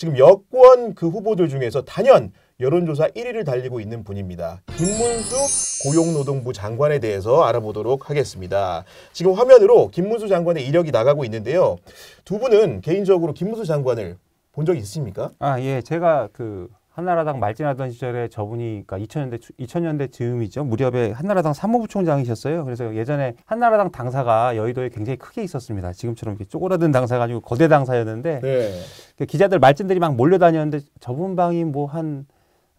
지금 여권 그 후보들 중에서 단연 여론조사 1위를 달리고 있는 분입니다. 김문수 고용노동부 장관에 대해서 알아보도록 하겠습니다. 지금 화면으로 김문수 장관의 이력이 나가고 있는데요. 두 분은 개인적으로 김문수 장관을 본 적이 있으십니까? 예. 제가 그 한나라당 말진하던 시절에 저분이 그러니까 2000년대 즈음이죠. 무렵에 한나라당 사무부총장이셨어요. 그래서 예전에 한나라당 당사가 여의도에 굉장히 크게 있었습니다. 지금처럼 이렇게 쪼그라든 당사가 아니고 거대 당사였는데 그 기자들 말진들이 막 몰려다녔는데 저분 방이 뭐 한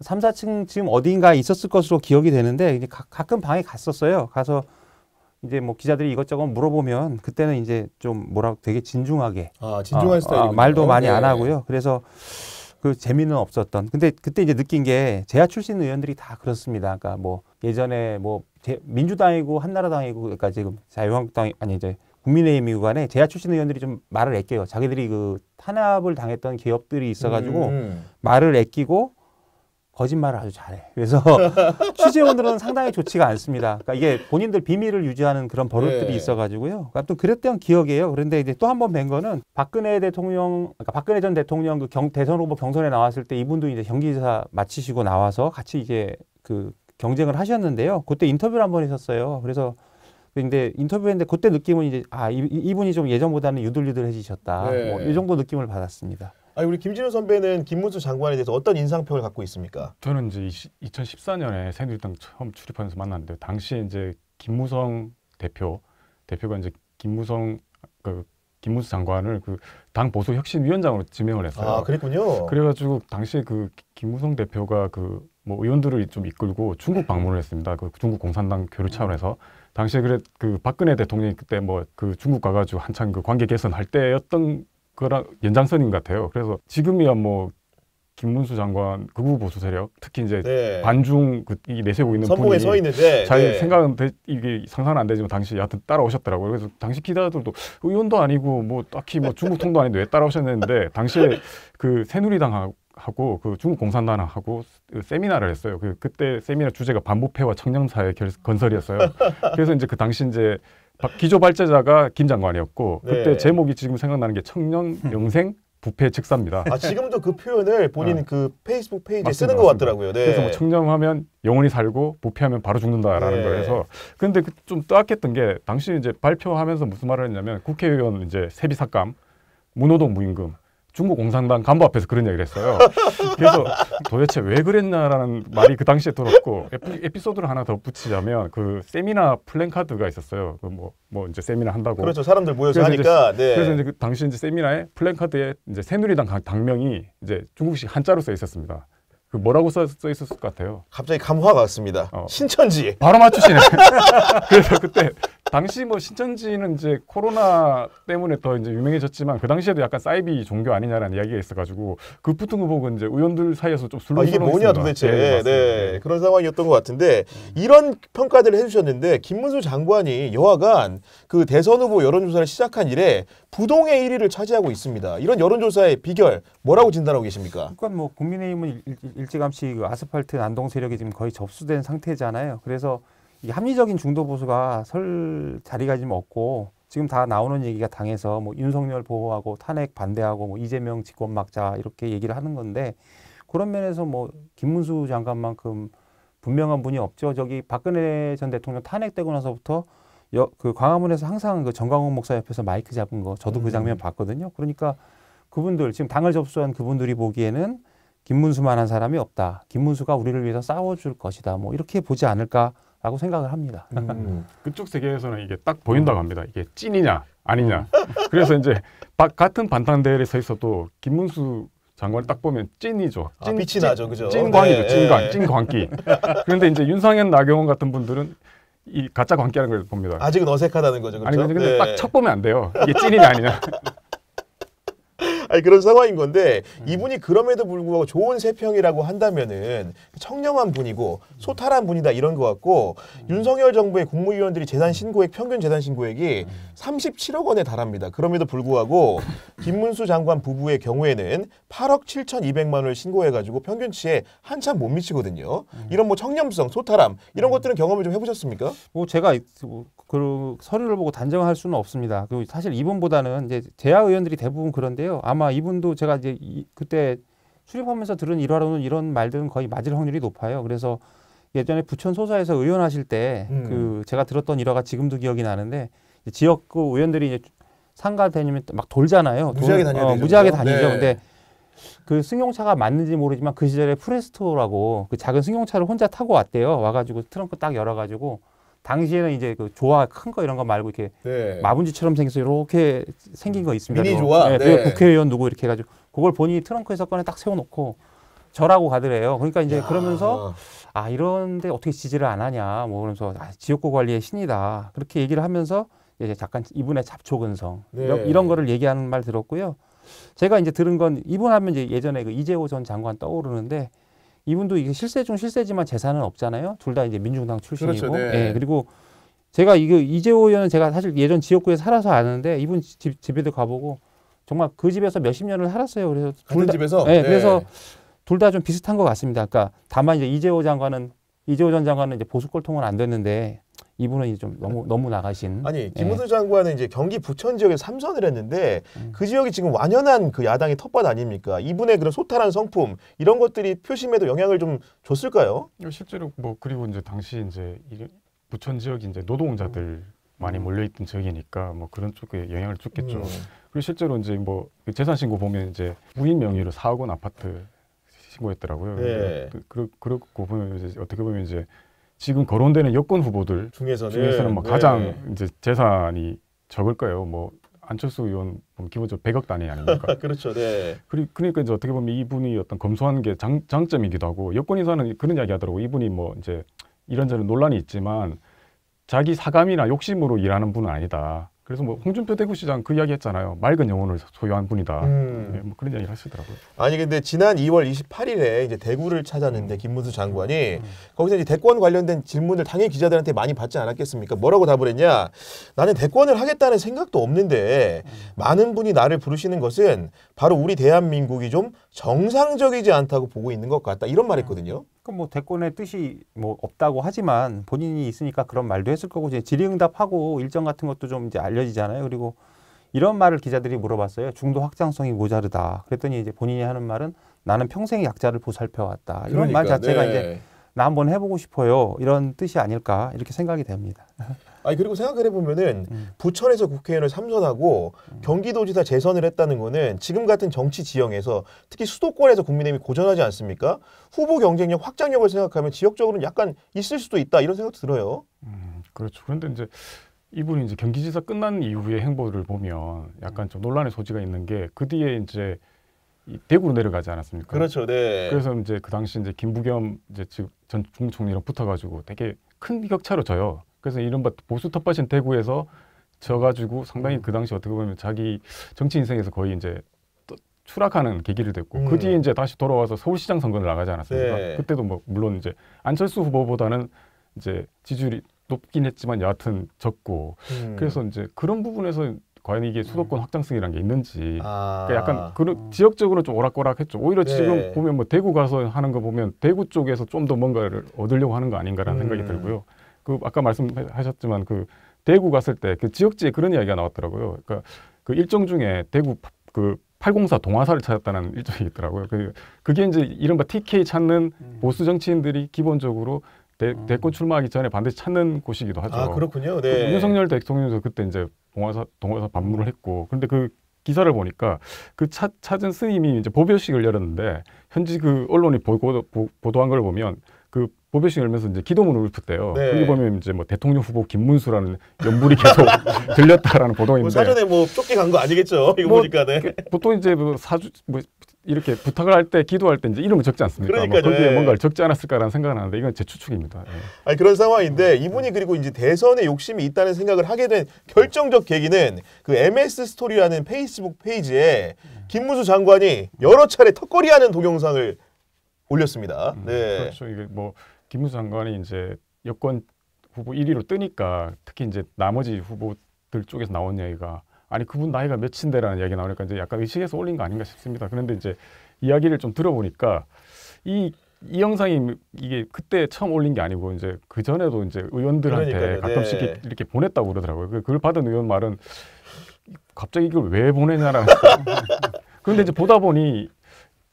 3, 4층 지금 어디인가에 있었을 것으로 기억이 되는데 이제 가끔 방에 갔었어요. 가서 이제 뭐 기자들이 이것저것 물어보면 그때는 이제 좀 뭐라고 되게 진중하게 진중한 스타일이군요. 말도 많이 안 하고요. 그래서 그 재미는 없었던. 근데 그때 이제 느낀 게 제야 출신 의원들이 다 그렇습니다. 그러니까 뭐 예전에 뭐 민주당이고 한나라당이고 그러니까 지금 자유한국당 아니 이제 국민의힘이고 간에 제야 출신 의원들이 좀 말을 아껴요. 자기들이 그 탄압을 당했던 기업들이 있어가지고 말을 아끼고 거짓말을 아주 잘해. 그래서 취재원들은 상당히 좋지가 않습니다. 그러니까 이게 본인들 비밀을 유지하는 그런 버릇들이 있어가지고요. 그러니까 또 그랬던 기억이에요. 그런데 이제 또 한 번 뵌 거는 박근혜 대통령, 그러니까 박근혜 전 대통령 그 대선 후보 경선에 나왔을 때 이분도 이제 경기지사 마치시고 나와서 같이 이제 그 경쟁을 하셨는데요. 그때 인터뷰를 한번 했었어요. 그래서 근데 인터뷰했는데 그때 느낌은 이제 이분이 좀 예전보다는 유들유들해지셨다. 뭐 이 정도 느낌을 받았습니다. 우리 김진우 선배는 김문수 장관에 대해서 어떤 인상평을 갖고 있습니까? 저는 이제 2014년에 새누리당 처음 출입하면서 만났는데 당시에 이제 김무성 대표가 이제 김문수 장관을 그 당 보수 혁신위원장으로 지명을 했어요. 그랬군요. 그래가지고 당시에 그 김무성 대표가 그 뭐 의원들을 좀 이끌고 중국 방문을 했습니다. 그 중국 공산당 교류 차원에서 당시에 그 박근혜 대통령이 그때 뭐 그 중국 가가지고 한창 그 관계 개선할 때였던 거랑 연장선인 것 같아요. 그래서 지금이야 뭐 김문수 장관 극우 보수 세력 특히 이제 반중 이 내세우고 있는 선봉에 서 있는데 자기 생각은 이게 상상은 안 되지만 당시 여하튼 따라오셨더라고요. 그래서 당시 기자들도 의원도 아니고 뭐 딱히 뭐 중국 통도 아닌데 왜 따라오셨는데 당시에 그 새누리당하고 그 중국 공산당하고 세미나를 했어요. 그때 세미나 주제가 반부패와 청년사회 건설이었어요. 그래서 이제 그 당시 이제 기조 발제자가 김 장관이었고 그때 제목이 지금 생각나는 게 청년 영생 부패 즉사입니다. 지금도 그 표현을 본인 그 페이스북 페이지에 맞습니다, 쓰는 것 같더라고요. 그래서 뭐 청렴하면 영원히 살고 부패하면 바로 죽는다라는 거에서 근데 좀 뜻밖했던 게 당시 이제 발표하면서 무슨 말을 했냐면 국회의원 이제 세비 삭감, 무노동 무임금 중국 공산당 간부 앞에서 그런 얘기를 했어요. 그래서 도대체 왜 그랬냐라는 말이 그 당시에 들었고 에피소드를 하나 더 붙이자면 그 세미나 플랜카드가 있었어요. 그 뭐 이제 세미나 한다고. 그렇죠. 사람들 모여서 하니까. 그래서 이제 그 당시 이제 세미나에 플랜카드에 이제 새누리당 당명이 이제 중국식 한자로 써 있었습니다. 그 뭐라고 써 있었을 것 같아요? 갑자기 감화가 왔습니다. 신천지. 바로 맞추시네. 그래서 그때 당시 뭐 신천지는 이제 코로나 때문에 더 이제 유명해졌지만 그 당시에도 약간 사이비 종교 아니냐라는 이야기가 있어가지고 그 붙은 거 보고 이제 의원들 사이에서 좀 술렁술렁 이게 뭐냐 도대체. 그런 상황이었던 것 같은데 이런 평가들을 해주셨는데 김문수 장관이 여하간 그 대선 후보 여론조사를 시작한 이래 부동의 1위를 차지하고 있습니다. 이런 여론조사의 비결 뭐라고 진단하고 계십니까? 그러니까 뭐 국민의힘은 일찌감치 그 아스팔트 난동 세력이 지금 거의 접수된 상태잖아요. 그래서 이 합리적인 중도 보수가 설 자리가 지금 없고 지금 다 나오는 얘기가 당에서 뭐 윤석열 보호하고 탄핵 반대하고 뭐 이재명 집권 막자 이렇게 얘기를 하는 건데 그런 면에서 뭐 김문수 장관만큼 분명한 분이 없죠. 저기 박근혜 전 대통령 탄핵되고 나서부터 그 광화문에서 항상 그 정광훈 목사 옆에서 마이크 잡은 거 저도 그 장면 봤거든요. 그러니까 그분들 지금 당을 접수한 그분들이 보기에는 김문수만한 사람이 없다. 김문수가 우리를 위해서 싸워줄 것이다. 뭐 이렇게 보지 않을까라고 생각을 합니다. 그쪽 세계에서는 이게 딱 보인다고 합니다. 이게 찐이냐 아니냐. 그래서 이제 같은 반탄대회에 서 있어도 김문수 장관을 딱 보면 찐이죠. 빛이 나죠, 그죠? 찐광이죠, 찐광기. 그런데 이제 윤상현, 나경원 같은 분들은 이 가짜 광기라는 걸 봅니다. 아직은 어색하다는 거죠, 그렇죠? 아니 근데 딱 척 보면 안 돼요. 이게 찐이냐 아니냐. 그런 상황인 건데 이분이 그럼에도 불구하고 좋은 세평이라고 한다면은 청렴한 분이고 소탈한 분이다 이런 것 같고 윤석열 정부의 국무위원들이 재산 신고액 평균 재산 신고액이 37억 원에 달합니다. 그럼에도 불구하고 김문수 장관 부부의 경우에는 8억 7,200만 원을 신고해가지고 평균치에 한참 못 미치거든요. 이런 뭐 청렴성, 소탈함 이런 것들은 경험을 좀 해보셨습니까? 뭐 제가 그 서류를 보고 단정할 수는 없습니다. 그리고 사실 이분보다는 이제 재야 의원들이 대부분 그런데요. 아마 아마 이분도 제가 이제 그때 출입하면서 들은 일화로는 이런 말들은 거의 맞을 확률이 높아요. 그래서 예전에 부천 소사에서 의원하실 때 그 제가 들었던 일화가 지금도 기억이 나는데 지역구 의원들이 이제 상가 다니면 막 돌잖아요. 무지하게 다녀야 되죠. 무지하게 다니죠. 네. 근데 그 승용차가 맞는지 모르지만 그 시절에 프레스토라고 그 작은 승용차를 혼자 타고 왔대요. 와가지고 트렁크 딱 열어가지고 당시에는 이제 그 조화 큰 거 이런 거 말고 이렇게 네. 마분지처럼 생겨서 이렇게 생긴 거 있습니다. 미니 조화? 네, 네. 국회의원 누구 이렇게 해가지고 그걸 본인이 트렁크에서 꺼내 딱 세워놓고 절하고 가더래요. 그러니까 이제 야. 그러면서 아 이런데 어떻게 지지를 안 하냐 뭐 그러면서 지역구 관리의 신이다 그렇게 얘기를 하면서 이제 잠깐 이분의 잡초근성 네. 이런 거를 얘기하는 말 들었고요. 제가 이제 들은 건 이분 하면 이제 예전에 그 이재호 전 장관 떠오르는데 이분도 이게 실세 중 실세지만 재산은 없잖아요. 둘 다 이제 민중당 출신이고. 그렇죠, 네. 예, 그리고 제가 이거 이재호 의원은 제가 사실 예전 지역구에 살아서 아는데 이분 집에도 가보고 정말 그 집에서 몇십 년을 살았어요. 그래서 같은 집에서. 네, 그래서 둘 다 좀 비슷한 것 같습니다. 그러니까 다만 이제 이재호 전 장관은 이제 보수골통은 안 됐는데 이분은 이제 좀 너무 나가신. 아니 김문수 장관은 이제 경기 부천 지역에 3선을 했는데 그 지역이 지금 완연한 그 야당의 텃밭 아닙니까? 이분의 그런 소탈한 성품 이런 것들이 표심에도 영향을 좀 줬을까요? 실제로 뭐 그리고 이제 당시 이제 부천 지역이 이제 노동자들 많이 몰려있던 지역이니까 뭐 그런 쪽에 영향을 줬겠죠. 그리고 실제로 이제 뭐 재산 신고 보면 이제 부인 명의로 4억 원 아파트 신고했더라고요. 네. 그렇고 보면 이제 어떻게 보면 이제 지금 거론되는 여권 후보들 중에서는 뭐 가장 이제 재산이 적을 거예요. 뭐 안철수 의원 보면 기본적으로 100억 단위 아닙니까? 그렇죠. 네. 그러니까 이제 어떻게 보면 이분이 어떤 검소한 게 장점이기도 하고 여권 인사는 그런 이야기 하더라고. 이분이 뭐 이제 이런저런 논란이 있지만 자기 사감이나 욕심으로 일하는 분은 아니다. 그래서 뭐 홍준표 대구시장 그 이야기 했잖아요. 맑은 영혼을 소유한 분이다. 네, 뭐 그런 이야기 하시더라고요. 아니 근데 지난 2월 28일에 이제 대구를 찾았는데 김문수 장관이 거기서 이제 대권 관련된 질문을 당연히 기자들한테 많이 받지 않았겠습니까? 뭐라고 답을 했냐? 나는 대권을 하겠다는 생각도 없는데 많은 분이 나를 부르시는 것은 바로 우리 대한민국이 좀 정상적이지 않다고 보고 있는 것 같다. 이런 말했거든요. 그 뭐 대권의 뜻이 뭐 없다고 하지만 본인이 있으니까 그런 말도 했을 거고 이제 질의응답하고 일정 같은 것도 좀 이제 알려지잖아요. 그리고 이런 말을 기자들이 물어봤어요. 중도 확장성이 모자르다. 그랬더니 이제 본인이 하는 말은 나는 평생 약자를 보살펴 왔다. 이런 그러니까, 말 자체가 네. 이제 나 한번 해보고 싶어요. 이런 뜻이 아닐까 이렇게 생각이 됩니다. 아니 그리고 생각을 해보면은 부천에서 국회의원을 3선하고 경기도지사 재선을 했다는 거는 지금 같은 정치 지형에서 특히 수도권에서 국민의힘이 고전하지 않습니까? 후보 경쟁력 확장력을 생각하면 지역적으로는 약간 있을 수도 있다 이런 생각도 들어요. 그렇죠. 그런데 이제 이분이 이제 경기지사 끝난 이후의 행보를 보면 약간 좀 논란의 소지가 있는 게 그 뒤에 이제 대구로 내려가지 않았습니까? 그렇죠. 네. 그래서 이제 그 당시 이제 김부겸 이제 전 중총리랑 붙어가지고 되게 큰 격차로 져요. 그래서 이른바 보수 텃밭인 대구에서 져가지고 상당히 그 당시 어떻게 보면 자기 정치 인생에서 거의 이제 또 추락하는 계기를 됐고 그 뒤에 이제 다시 돌아와서 서울시장 선거를 나가지 않았습니까? 네. 그때도 뭐 물론 이제 안철수 후보보다는 이제 지지율이 높긴 했지만 여하튼 적고 그래서 이제 그런 부분에서 과연 이게 수도권 확장성이라는 게 있는지 그러니까 약간 그런 지역적으로 좀 오락가락했죠. 오히려 네. 지금 보면 뭐 대구 가서 하는 거 보면 대구 쪽에서 좀 더 뭔가를 얻으려고 하는 거 아닌가라는 생각이 들고요. 그 아까 말씀하셨지만 그 대구 갔을 때 그 지역지에 그런 이야기가 나왔더라고요. 그러니까 그 일정 중에 대구 그 804 동화사를 찾았다는 일정이 있더라고요. 그게 이제 이른바 TK 찾는 보수 정치인들이 기본적으로 대권 출마하기 전에 반드시 찾는 곳이기도 하죠. 아 그렇군요. 네. 윤석열 대통령도 그때 이제 동화사 방문을 했고, 그런데 그 기사를 보니까 그 찾은 스님이 이제 법요식을 열었는데 현지 그 언론이 보도한 걸 보면 그 법요식 열면서 이제 기도문을 읊었대요. 네. 거기 보면 이제 뭐 대통령 후보 김문수라는 연불이 계속 들렸다라는 보도가 뭐 있는데 사전에 뭐 쫓기 간 거 아니겠죠? 이거 뭐 보니까 네. 보통 이제 뭐 이렇게 부탁을 할 때 기도할 때 이제 이름을 적지 않습니까? 그러니까요. 뭐 거기에 네. 뭔가를 적지 않았을까라는 생각을 하는데 이건 제 추측입니다. 예. 아니 그런 상황인데 이분이 그리고 이제 대선에 욕심이 있다는 생각을 하게 된 결정적 계기는 그 MS 스토리라는 페이스북 페이지에 김문수 장관이 여러 차례 턱걸이하는 동영상을 올렸습니다. 네. 그렇죠. 이게 뭐 김문수 장관이 이제 여권 후보 1위로 뜨니까 특히 이제 나머지 후보들 쪽에서 나온 이야기가 아니 그분 나이가 몇인데라는 이야기 나오니까 이제 약간 의식해서 올린 거 아닌가 싶습니다. 그런데 이제 이야기를 좀 들어보니까 이 영상이 이게 그때 처음 올린 게 아니고 이제 그 전에도 이제 의원들한테 그러니까요. 가끔씩 네. 이렇게 보냈다고 그러더라고요. 그걸 받은 의원 말은 갑자기 이걸 왜 보내냐라는 그런데 이제 보다 보니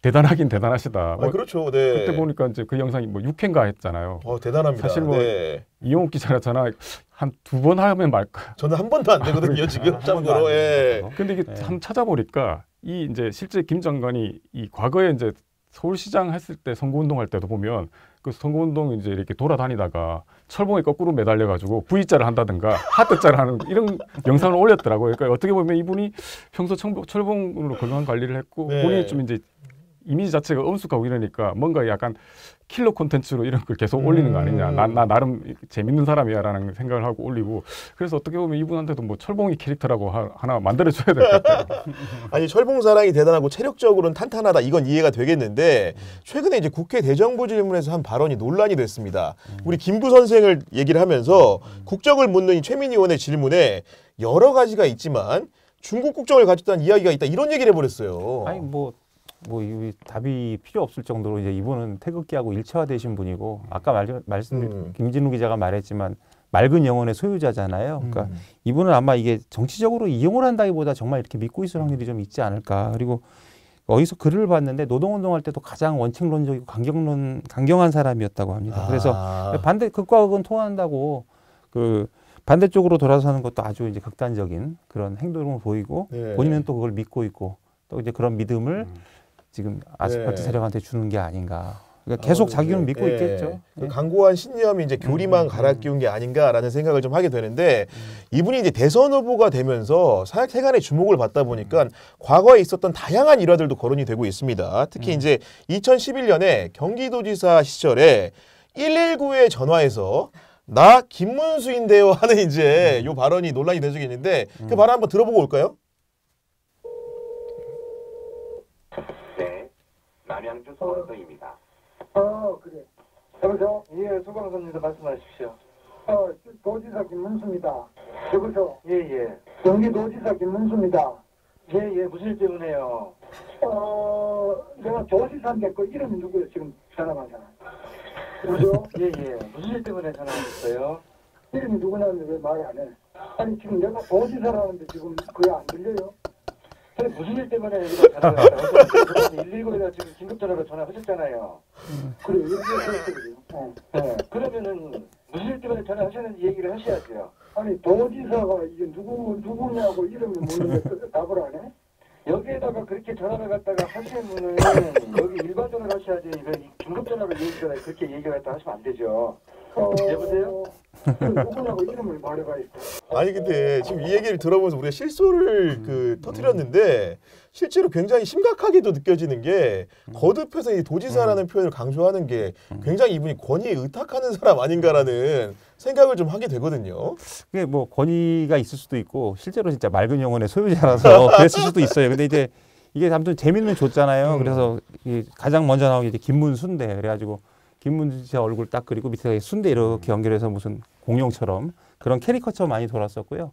대단하긴 대단하시다. 뭐 그렇죠. 네. 그때 보니까 이제 그 영상이 뭐 6회인가 했잖아요. 대단합니다. 사실 뭐 네. 이용욱 기자가 전화 한 2번 하면 말까. 저는 한 번도 안 되거든요. 지금 참고로. 예. 근데 이게 참 찾아보니까 이 이제 실제 김 장관이 이 과거에 이제 서울시장 했을 때 선거운동 할 때도 보면 그 선거운동 이제 이렇게 돌아다니다가 철봉에 거꾸로 매달려가지고 V자를 한다든가 하트자를 하는 이런 영상을 올렸더라고요. 그러니까 어떻게 보면 이분이 평소 철봉으로 건강 관리를 했고 네. 본인이 좀 이제 이미지 자체가 엄숙하고 이러니까 뭔가 약간 킬러 콘텐츠로 이런 걸 계속 올리는 거 아니냐. 나 나름 재밌는 사람이야라는 생각을 하고 올리고 그래서 어떻게 보면 이분한테도 뭐 철봉이 캐릭터라고 하나 만들어줘야 될 것 같아요. 아니 철봉사랑이 대단하고 체력적으로는 탄탄하다 이건 이해가 되겠는데 최근에 이제 국회 대정부 질문에서 한 발언이 논란이 됐습니다. 우리 김부 선생을 얘기를 하면서 국적을 묻는 이 최민희 의원의 질문에 여러 가지가 있지만 중국 국적을 가졌다는 이야기가 있다 이런 얘기를 해버렸어요. 아니 이 답이 필요 없을 정도로 이제 이분은 태극기하고 일체화되신 분이고 아까 말씀드린 김진우 기자가 말했지만 맑은 영혼의 소유자잖아요. 그러니까 이분은 아마 이게 정치적으로 이용을 한다기보다 정말 이렇게 믿고 있을 확률이 좀 있지 않을까. 그리고 어디서 글을 봤는데 노동운동할 때도 가장 원칙론적이고 강경한 사람이었다고 합니다. 그래서 극과 극은 통한다고 그 반대쪽으로 돌아서는 것도 아주 이제 극단적인 그런 행동을 보이고 네. 본인은 본인은 또 그걸 믿고 있고 또 이제 그런 믿음을 지금 아스팔트 세력한테 주는 게 아닌가. 그러니까 계속 자기는 믿고 있겠죠. 그 강고한 신념이 이제 교리만 갈아 끼운 게 아닌가라는 생각을 좀 하게 되는데 이분이 이제 대선 후보가 되면서 세간의 주목을 받다 보니까 과거에 있었던 다양한 일화들도 거론이 되고 있습니다. 특히 이제 2011년에 경기도지사 시절에 119에 전화해서 나 김문수인데요 하는 이제 요 발언이 논란이 된 적이 있는데 그 발언 한번 들어보고 올까요? 네, 남양주 소방서입니다. 그래. 여보세요? 예, 소방서입니다. 말씀하십시오. 도지사 김문수입니다. 여보세요? 예, 예. 경기도지사 김문수입니다. 예, 예. 무슨 일 때문에요? 내가 도지사인데 그 이름이 누구예요? 지금 전화하잖아. 여보세요? 예, 예. 무슨 일 때문에 전화하셨어요? 이름이 누구냐는데 왜 말을 안 해? 아니 지금 내가 도지사라는데 지금 그게 안 들려요? 그래, 무슨 일 때문에 여기다 전화를 하셨어요? 119에다 지금 긴급전화로 전화하셨잖아요. 그래, 그래요. 네. 그러면은 무슨 일 때문에 전화하셨는지 얘기를 하셔야죠. 아니 도지사가 이게 누구냐고 이름을 묻는데 답을 안 해? 여기에다가 그렇게 전화를 갖다가 하시는 분은 여기 일반 전화를 하셔야지 이거 긴급 전화로 얘기가 그렇게 얘기를 갖다 하시면 안 되죠. 여보세요? 누구냐고 이름을 말해봐야겠다. 아니 근데 지금 이 얘기를 들어보면서 우리가 실소를 터뜨렸는데 실제로 굉장히 심각하게도 느껴지는 게 거듭해서 이 도지사라는 표현을 강조하는 게 굉장히 이분이 권위에 의탁하는 사람 아닌가라는 생각을 좀 하게 되거든요. 그게 뭐 권위가 있을 수도 있고 실제로 진짜 맑은 영혼의 소유자라서 그랬을 수도 있어요. 근데 이제 이게 아무튼 재밌는 조잖아요. 그래서 가장 먼저 나온 게 이제 김문수인데 그래가지고 김문수 씨 얼굴 딱 그리고 밑에 순대 이렇게 연결해서 무슨 공룡처럼 그런 캐리커처 많이 돌았었고요.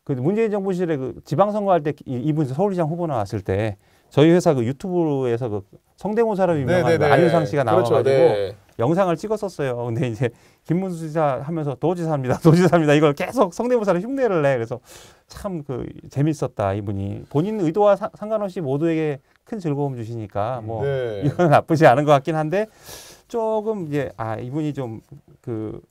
그 문재인 정부 시절에 그 지방선거할 때 이분 서울시장 후보 나왔을 때 저희 회사 그 유튜브에서 그 성대모사로 유명한 그 안윤상 씨가 나와가지고 그렇죠, 영상을 찍었었어요. 근데 이제 김문수 지사 하면서 도지사입니다, 도지사입니다 이걸 계속 성대모사로 흉내를 내. 그래서 참 그 재밌었다 이분이 본인 의도와 상관없이 모두에게 큰 즐거움 주시니까 뭐 이건 나쁘지 않은 것 같긴 한데 조금 이제 이분이 좀 그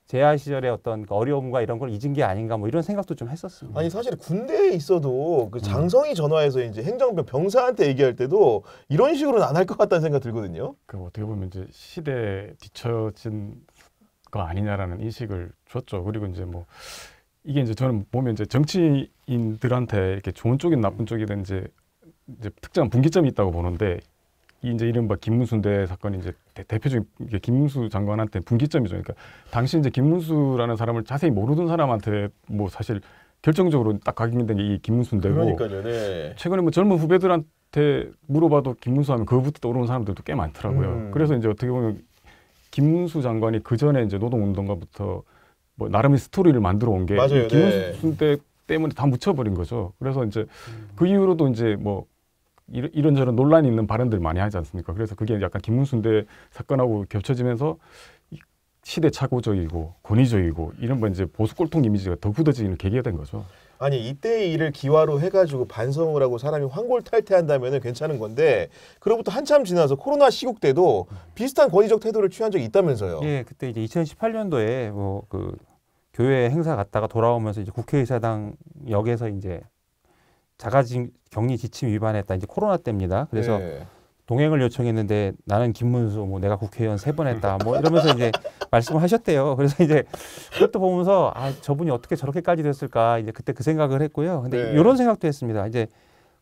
재하 시절의 어떤 그 어려움과 이런 걸 잊은 게 아닌가 뭐 이런 생각도 좀 했었습니다. 아니 사실 군대에 있어도 그 장성이 전화해서 이제 행정병 병사한테 얘기할 때도 이런 식으로는 안 할 것 같다는 생각 들거든요. 그 어떻게 보면 이제 시대에 뒤처진 거 아니냐라는 인식을 줬죠. 그리고 이제 뭐 이게 이제 저는 보면 이제 정치인들한테 이렇게 좋은 쪽이든 나쁜 쪽이든 이제 특정한 분기점이 있다고 보는데 이제 이른바 김문수인데 사건이 이제 대표적인 게 김문수 장관한테 분기점이죠. 그러니까 당시 이제 김문수라는 사람을 자세히 모르던 사람한테 뭐 사실 결정적으로 딱 각인된 게 이 김문수인데고. 그러니까요. 네. 최근에 뭐 젊은 후배들한테 물어봐도 김문수 하면 그거부터 떠오르는 사람들도 꽤 많더라고요. 그래서 이제 어떻게 보면 김문수 장관이 그 전에 이제 노동운동가부터 뭐 나름의 스토리를 만들어 온 게 김문수 때 때문에 다 묻혀버린 거죠. 그래서 이제 그 이후로도 이제 뭐 이런저런 논란이 있는 발언들 많이 하지 않습니까? 그래서 그게 약간 김문수인데 사건하고 겹쳐지면서 시대착오적이고 권위적이고 이런 뭐 이제 보수 꼴통 이미지가 더 굳어지는 계기가 된 거죠. 아니 이때의 일을 기화로 해가지고 반성을 하고 사람이 환골탈태한다면은 괜찮은 건데 그로부터 한참 지나서 코로나 시국 때도 비슷한 권위적 태도를 취한 적이 있다면서요. 예, 그때 이제 2018년도에 뭐 그 교회 행사 갔다가 돌아오면서 이제 국회의사당 역에서 이제 격리 지침 위반했다. 이제 코로나 때입니다. 그래서 네. 동행을 요청했는데 나는 김문수 뭐 내가 국회의원 3번 했다 뭐 이러면서 이제 말씀하셨대요. 그래서 이제 그것도 보면서 아 저분이 어떻게 저렇게까지 됐을까 이제 그때 그 생각을 했고요. 근데 네. 이런 생각도 했습니다. 이제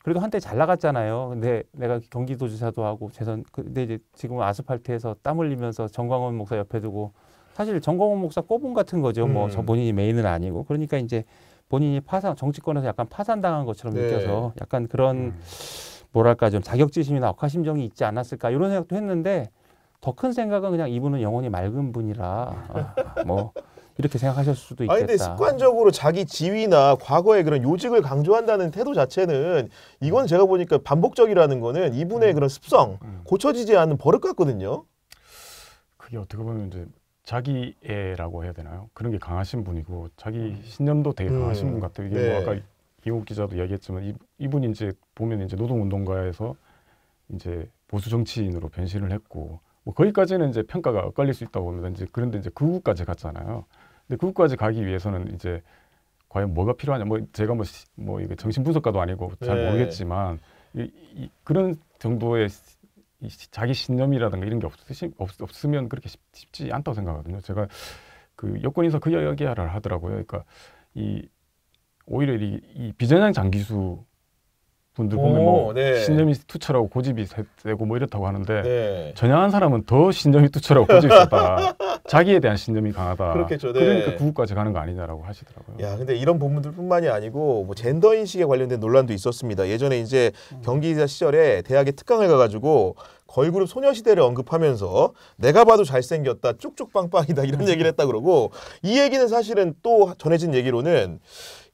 그래도 한때 잘 나갔잖아요. 근데 내가 경기도지사도 하고 근데 이제 지금 아스팔트에서 땀 흘리면서 정광훈 목사 옆에 두고 사실 정광훈 목사 꼬분 같은 거죠. 뭐 저 본인이 메인은 아니고 그러니까 이제 본인이 정치권에서 약간 파산당한 것처럼 네. 느껴서 약간 그런 뭐랄까 좀 자격지심이나 억하심정이 있지 않았을까 이런 생각도 했는데 더 큰 생각은 그냥 이분은 영혼이 맑은 분이라 뭐 이렇게 생각하실 수도 있겠다. 아니 근데 습관적으로 자기 지위나 과거의 그런 요직을 강조한다는 태도 자체는 이건 제가 보니까 반복적이라는 거는 이분의 그런 습성 고쳐지지 않는 버릇 같거든요. 그게 어떻게 보면 이제 자기애라고 해야 되나요? 그런 게 강하신 분이고 자기 신념도 되게 강하신 분 같아요. 이게 네. 뭐 아까 이호 기자도 이야기했지만 이분이 이제 보면 이제 노동운동가에서 이제 보수 정치인으로 변신을 했고 뭐 거기까지는 이제 평가가 엇갈릴 수 있다고 봅니다. 이제 그런데 이제 극우까지 갔잖아요. 근데 극우까지 가기 위해서는 이제 과연 뭐가 필요하냐? 뭐 제가 뭐 이게 정신 분석가도 아니고 잘 네. 모르겠지만 그런 정도의 자기 신념이라든가 이런 게 없으면 그렇게 쉽지 않다고 생각하거든요. 제가 그 여권에서 그 이야기를 하더라고요. 그러니까 오히려 이 비전향 장기수 분들 보면 뭐 네. 신념이 투철하고 고집이 세고 뭐 이렇다고 하는데 네. 전향한 사람은 더 신념이 투철하고 고집이 세다. 자기에 대한 신념이 강하다. 그렇겠죠. 네. 그러니까 구구까지 가는 거 아니냐라고 하시더라고요. 야, 근데 이런 부분들뿐만이 아니고 뭐 젠더 인식에 관련된 논란도 있었습니다. 예전에 이제 경기지사 시절에 대학에 특강을 가가지고 걸그룹 소녀시대를 언급하면서 내가 봐도 잘생겼다, 쭉쭉 빵빵이다 이런 얘기를 했다 그러고 이 얘기는 사실은 또 전해진 얘기로는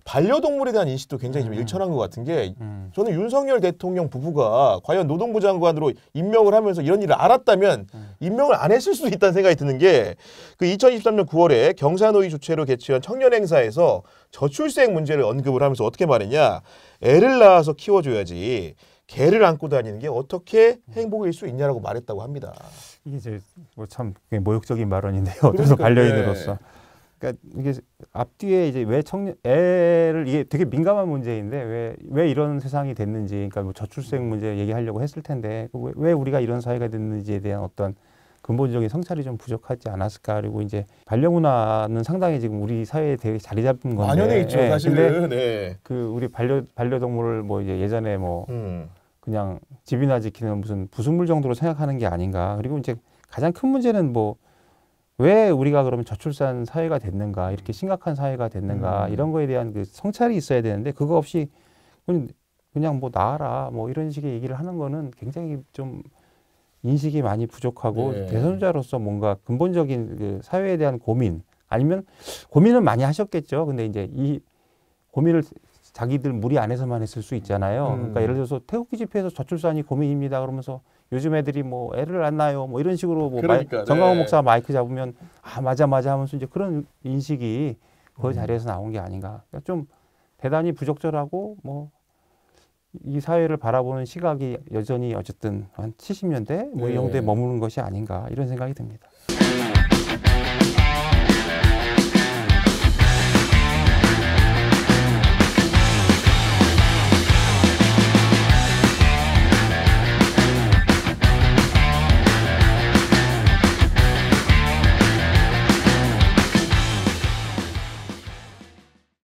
반려동물에 대한 인식도 굉장히 좀 일천한 것 같은 게 저는 윤석열 대통령 부부가 과연 노동부 장관으로 임명을 하면서 이런 일을 알았다면 임명을 안 했을 수도 있다는 생각이 드는 게 그 2023년 9월에 경사노위 주최로 개최한 청년 행사에서 저출생 문제를 언급을 하면서 어떻게 말했냐. 애를 낳아서 키워줘야지 개를 안고 다니는 게 어떻게 행복일 수 있냐라고 말했다고 합니다. 이게 이제 뭐 참 모욕적인 발언인데요. 어째서 반려인으로서. 그러니까 이게 앞뒤에 이제 왜 애를 이게 되게 민감한 문제인데 왜 이런 세상이 됐는지, 그러니까 뭐 저출생 문제 얘기하려고 했을 텐데 왜 우리가 이런 사회가 됐는지에 대한 어떤 근본적인 성찰이 좀 부족하지 않았을까. 그리고 이제 반려문화는 상당히 지금 우리 사회에 되게 자리 잡은 건데. 만연해 있죠, 네, 사실은. 네. 그 우리 반려동물을 뭐 이제 예전에 뭐 그냥 집이나 지키는 무슨 부순물 정도로 생각하는 게 아닌가. 그리고 이제 가장 큰 문제는 뭐 왜 우리가 그러면 저출산 사회가 됐는가, 이렇게 심각한 사회가 됐는가, 이런 거에 대한 그 성찰이 있어야 되는데 그거 없이 그냥 뭐 나아라 뭐 이런 식의 얘기를 하는 거는 굉장히 좀 인식이 많이 부족하고 네. 대선자로서 뭔가 근본적인 그 사회에 대한 고민, 아니면 고민은 많이 하셨겠죠. 근데 이제 이 고민을 자기들 무리 안에서만 했을 수 있잖아요. 그러니까 예를 들어서 태극기 집회에서 저출산이 고민입니다 그러면서 요즘 애들이 뭐 애를 안 낳아요 뭐 이런 식으로 뭐 그러니까, 정강원 네. 목사 마이크 잡으면 아 맞아 하면서 이제 그런 인식이 그 자리에서 나온 게 아닌가. 그러니까 좀 대단히 부적절하고 뭐 이 사회를 바라보는 시각이 여전히 어쨌든 한 70년대 뭐 이 정도에 머무는 것이 아닌가 이런 생각이 듭니다.